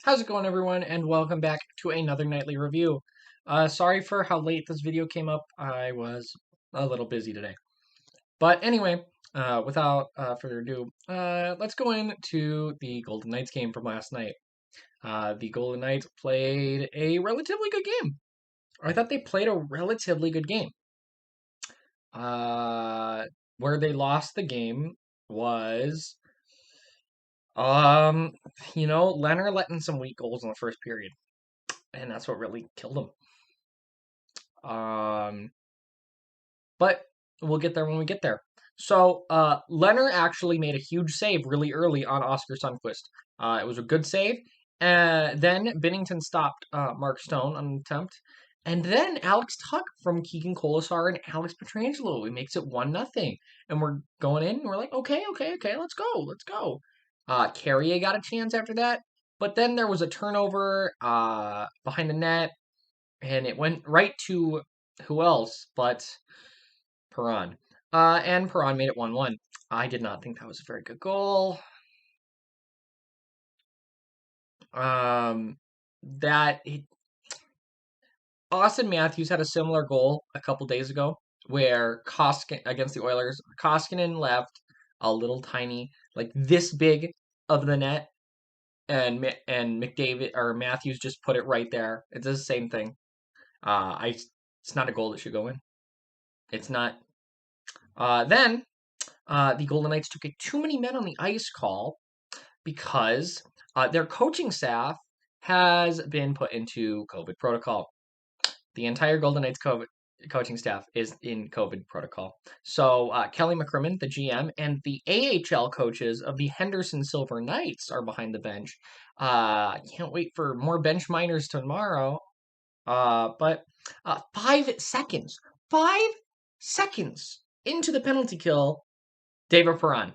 How's it going, everyone, and welcome back to another nightly review. Sorry for how late this video came up. I was a little busy today. But anyway, without further ado, let's go into the Golden Knights game from last night. The Golden Knights played a relatively good game. I thought they played a relatively good game. Where they lost the game was, um, Leonard letting some weak goals in the first period, and that's what really killed him. Um, but we'll get there when we get there. So Leonard actually made a huge save really early on Oscar Sundquist. It was a good save. Then Binnington stopped Mark Stone on an attempt. And then Alex Tuck from Keegan Colasar and Alex Pietrangelo. He makes it 1-0. And we're going in and we're like, okay, let's go. Carrier got a chance after that. But then there was a turnover behind the net. And it went right to who else but Perron. And Perron made it 1-1. I did not think that was a very good goal. Um, that he, Austin Matthews had a similar goal a couple days ago where Koskinen against the Oilers, Koskinen left a little tiny, like this big of the net, and McDavid or Matthews just put it right there. It's the same thing. It's not a goal that should go in. It's not. Then the Golden Knights took a too many men on the ice call because their coaching staff has been put into COVID protocol. The entire Golden Knights coaching staff is in COVID protocol. So Kelly McCrimmon, the GM, and the AHL coaches of the Henderson Silver Knights are behind the bench. Can't wait for more bench miners tomorrow. But 5 seconds, 5 seconds into the penalty kill, David Perron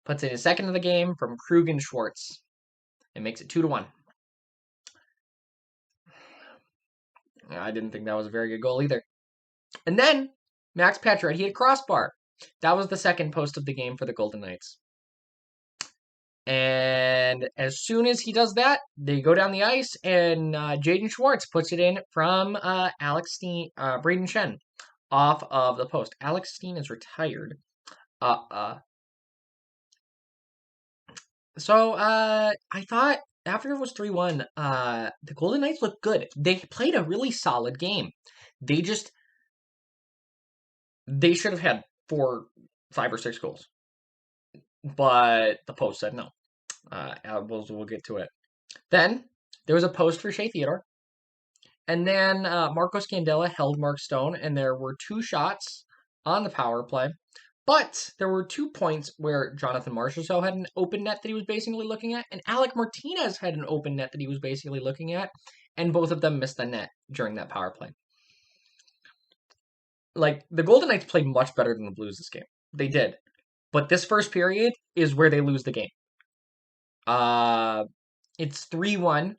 puts in his second of the game from Krug and Schwartz. It makes it 2-1. I didn't think that was a very good goal either. And then Max Pacioretty hit a crossbar. That was the second post of the game for the Golden Knights. And as soon as he does that, they go down the ice, and Jaden Schwartz puts it in from Alex Steen, Braden Shen off of the post. Alex Steen is retired. So I thought after it was 3-1, the Golden Knights looked good. They played a really solid game. They should have had 5 or 6 goals, but the post said no. We'll get to it. Then there was a post for Shea Theodore, and then Marcos Candela held Mark Stone, and there were 2 shots on the power play. But there were 2 points where Jonathan Marchessault had an open net that he was basically looking at, and Alec Martinez had an open net that he was basically looking at, and both of them missed the net during that power play. Like, the Golden Knights played much better than the Blues this game. They did. But this first period is where they lose the game. It's 3-1,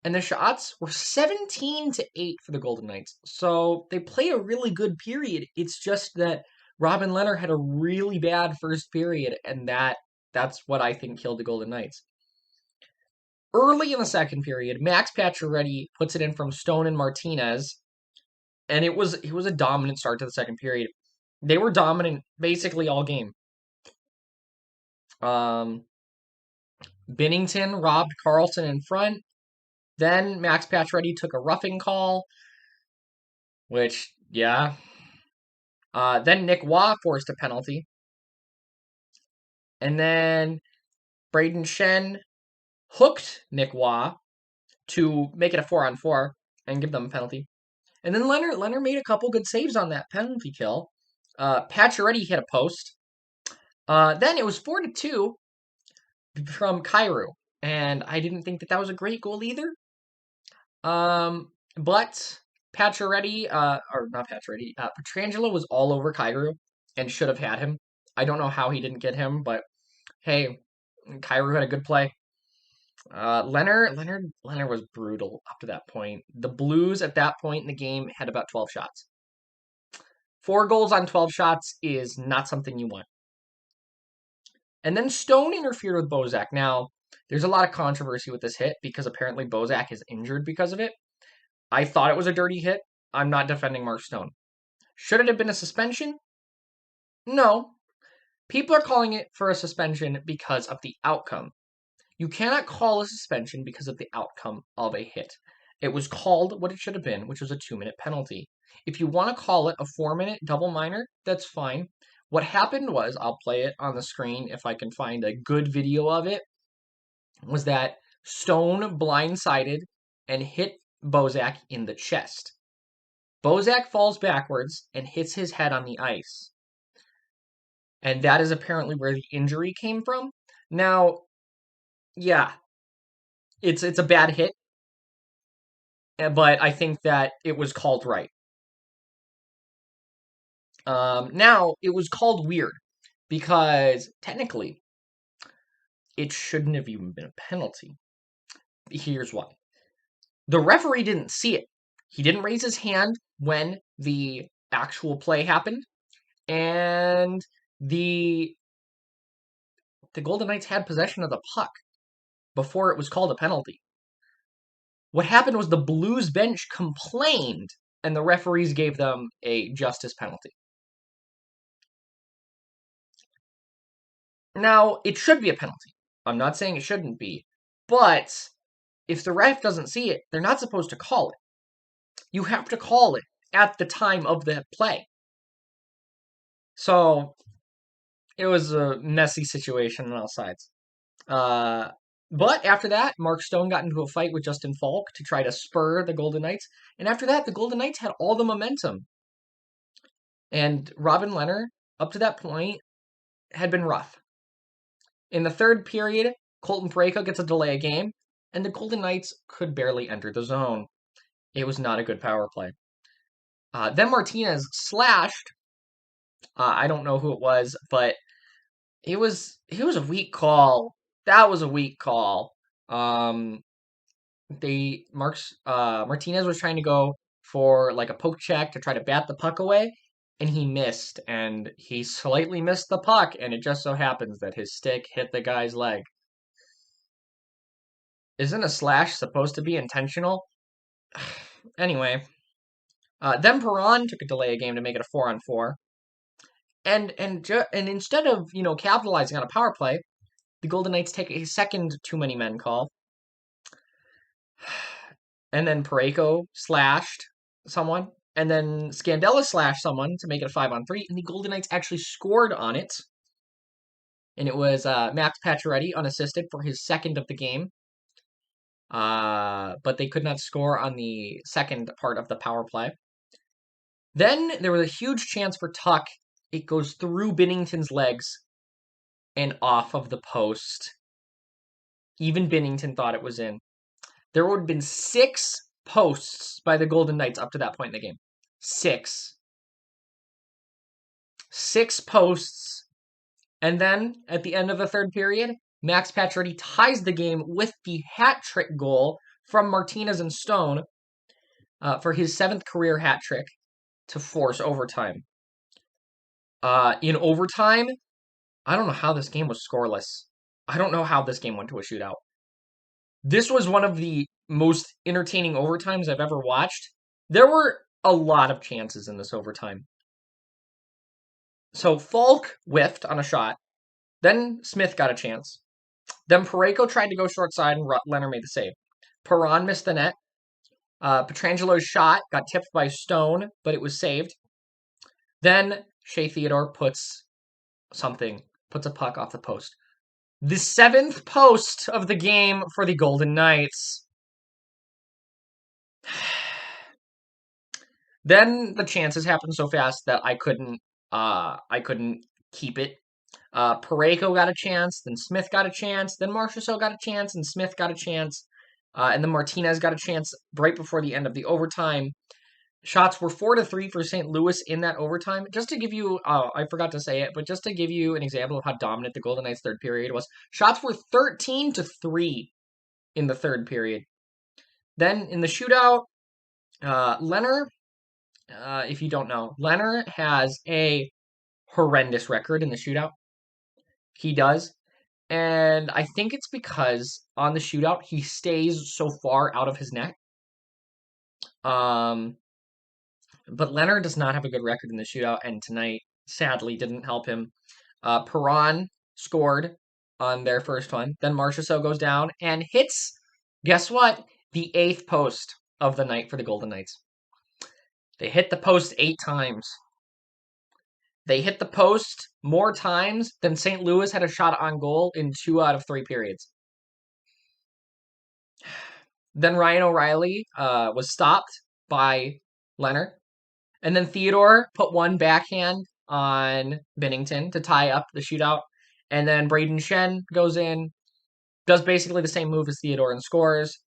and the shots were 17-8 for the Golden Knights. So they play a really good period. It's just that Robin Lehner had a really bad first period, and that's what I think killed the Golden Knights. Early in the second period, Max Pacioretty puts it in from Stone and Martinez, and it was a dominant start to the second period. They were dominant basically all game. Binnington robbed Carlson in front. Then Max Pacioretty took a roughing call, which, yeah. Then Nick Waugh forced a penalty. And then Braden Shen hooked Nick Waugh to make it a 4-on-4 and give them a penalty. And then Leonard made a couple good saves on that penalty kill. Pacioretty hit a post. Then it was 4-2 from Kyrou. And I didn't think that was a great goal either. But Pacioretty, or not Pacioretty, Pietrangelo was all over Kyrou and should have had him. I don't know how he didn't get him, but hey, Kyrou had a good play. Leonard was brutal up to that point. The Blues at that point in the game had about 12 shots. 4 goals on 12 shots is not something you want. And then Stone interfered with Bozak. Now, There's a lot of controversy with this hit because apparently Bozak is injured because of it. I thought it was a dirty hit. I'm not defending Mark Stone. Should it have been a suspension? No. People are calling it for a suspension because of the outcome. You cannot call a suspension because of the outcome of a hit. It was called what it should have been, which was a 2-minute penalty. If you want to call it a 4-minute double minor, that's fine. What happened was, I'll play it on the screen if I can find a good video of it, was that Stone blindsided and hit Bozak in the chest. Bozak falls backwards and hits his head on the ice. And that is apparently where the injury came from. Now, yeah, it's a bad hit, but I think that it was called right. Now, it was called weird because technically it shouldn't have even been a penalty. Here's why. The referee didn't see it. He didn't raise his hand when the actual play happened, and the Golden Knights had possession of the puck before it was called a penalty. What happened was the Blues bench complained, and the referees gave them a justice penalty. Now, it should be a penalty. I'm not saying it shouldn't be, but if the ref doesn't see it, they're not supposed to call it. You have to call it at the time of the play. So, it was a messy situation on all sides. But after that, Mark Stone got into a fight with Justin Falk to try to spur the Golden Knights. And after that, the Golden Knights had all the momentum. And Robin Lehner, up to that point, had been rough. In the third period, Colton Parayko gets a delay of game, and the Golden Knights could barely enter the zone. It was not a good power play. Then Martinez slashed. I don't know who it was, but it was a weak call. That was a weak call. Martinez was trying to go for like a poke check to try to bat the puck away, and he missed, and he slightly missed the puck, and it just so happens that his stick hit the guy's leg. Isn't a slash supposed to be intentional? Anyway, then Perron took a delay of game to make it a 4-on-4, and instead of capitalizing on a power play, the Golden Knights take a second too many men call. And then Parayko slashed someone. And then Scandella slashed someone to make it a 5-on-3. And the Golden Knights actually scored on it. And it was Max Pacioretty unassisted for his second of the game. But they could not score on the second part of the power play. Then there was a huge chance for Tuck. It goes through Binnington's legs and off of the post. Even Binnington thought it was in. There would have been 6 posts by the Golden Knights up to that point in the game. 6. 6 posts. And then, at the end of the third period, Max Pacioretty ties the game with the hat trick goal from Martinez and Stone for his 7th career hat trick to force overtime. In overtime, I don't know how this game was scoreless. I don't know how this game went to a shootout. This was one of the most entertaining overtimes I've ever watched. There were a lot of chances in this overtime. So Falk whiffed on a shot. Then Smith got a chance. Then Parayko tried to go short side and Lehner made the save. Perron missed the net. Petrangelo's shot got tipped by Stone, but it was saved. Then Shea Theodore puts a puck off the post. The 7th post of the game for the Golden Knights. Then the chances happened so fast that I couldn't keep it. Parayko got a chance, then Smith got a chance, then Marchessault got a chance, and Smith got a chance, and then Martinez got a chance right before the end of the overtime. Shots were 4-3 for St. Louis in that overtime. Just to give you, I forgot to say it, but just to give you an example of how dominant the Golden Knights' third period was, shots were 13-3 in the third period. Then in the shootout, Lehner, if you don't know, Lehner has a horrendous record in the shootout. He does. And I think it's because on the shootout, he stays so far out of his net. Um, but Leonard does not have a good record in the shootout, and tonight, sadly, didn't help him. Perron scored on their first one. Then Marchessault goes down and hits, guess what? The 8th post of the night for the Golden Knights. They hit the post 8 times. They hit the post more times than St. Louis had a shot on goal in 2 out of 3 periods. Then Ryan O'Reilly was stopped by Leonard. And then Theodore put one backhand on Binnington to tie up the shootout. And then Braden Shen goes in, does basically the same move as Theodore and scores.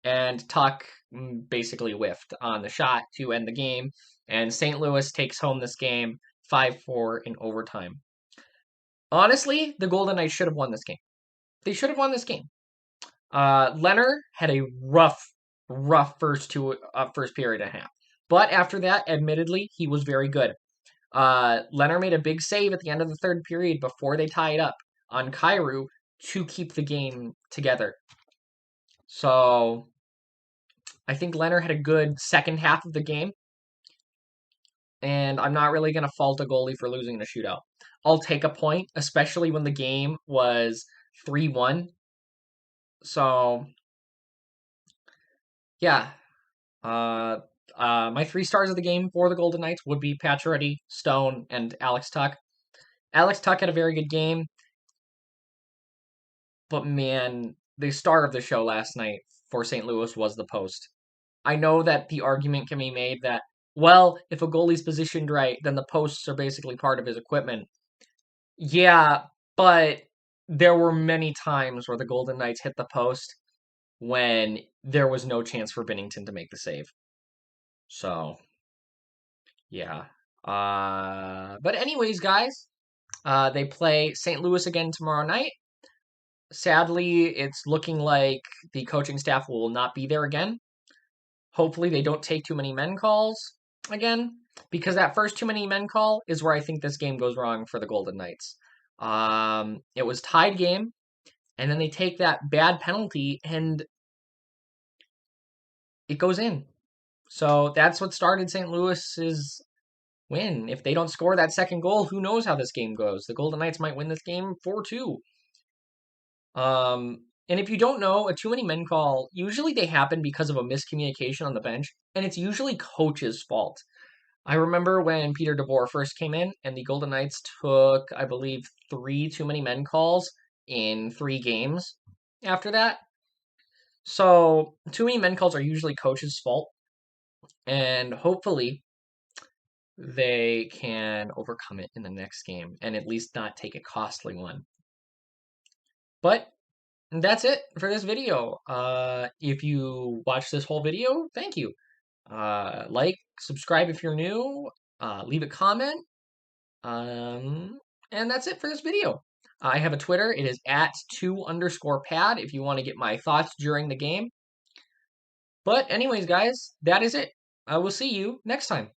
And Tuck basically whiffed on the shot to end the game. And St. Louis takes home this game 5-4 in overtime. Honestly, the Golden Knights should have won this game. They should have won this game. Leonard had a rough first period and a half. But after that, admittedly, he was very good. Leonard made a big save at the end of the third period before they tied up on Kyrou to keep the game together. So I think Leonard had a good second half of the game. And I'm not really going to fault a goalie for losing in a shootout. I'll take a point, especially when the game was 3-1. So, yeah. My 3 stars of the game for the Golden Knights would be Pacioretty, Stone, and Alex Tuch. Alex Tuch had a very good game. But man, the star of the show last night for St. Louis was the post. I know that the argument can be made that, well, if a goalie's positioned right, then the posts are basically part of his equipment. Yeah, but there were many times where the Golden Knights hit the post when there was no chance for Binnington to make the save. So, yeah. But anyways, guys, they play St. Louis again tomorrow night. Sadly, it's looking like the coaching staff will not be there again. Hopefully, they don't take too many men calls again, because that first too many men call is where I think this game goes wrong for the Golden Knights. It was tied game, and then they take that bad penalty, and it goes in. So that's what started St. Louis's win. If they don't score that second goal, who knows how this game goes? The Golden Knights might win this game 4-2. And if you don't know, a too many men call, usually they happen because of a miscommunication on the bench, and it's usually coach's fault. I remember when Peter DeBoer first came in, and the Golden Knights took, I believe, 3 too many men calls in 3 games after that. So, too many men calls are usually coach's fault, and hopefully they can overcome it in the next game, and at least not take a costly one. But that's it for this video. If you watched this whole video, thank you. Like, subscribe if you're new, leave a comment, and that's it for this video. I have a Twitter. It is at 2_pad if you want to get my thoughts during the game. But anyways, guys, that is it. I will see you next time.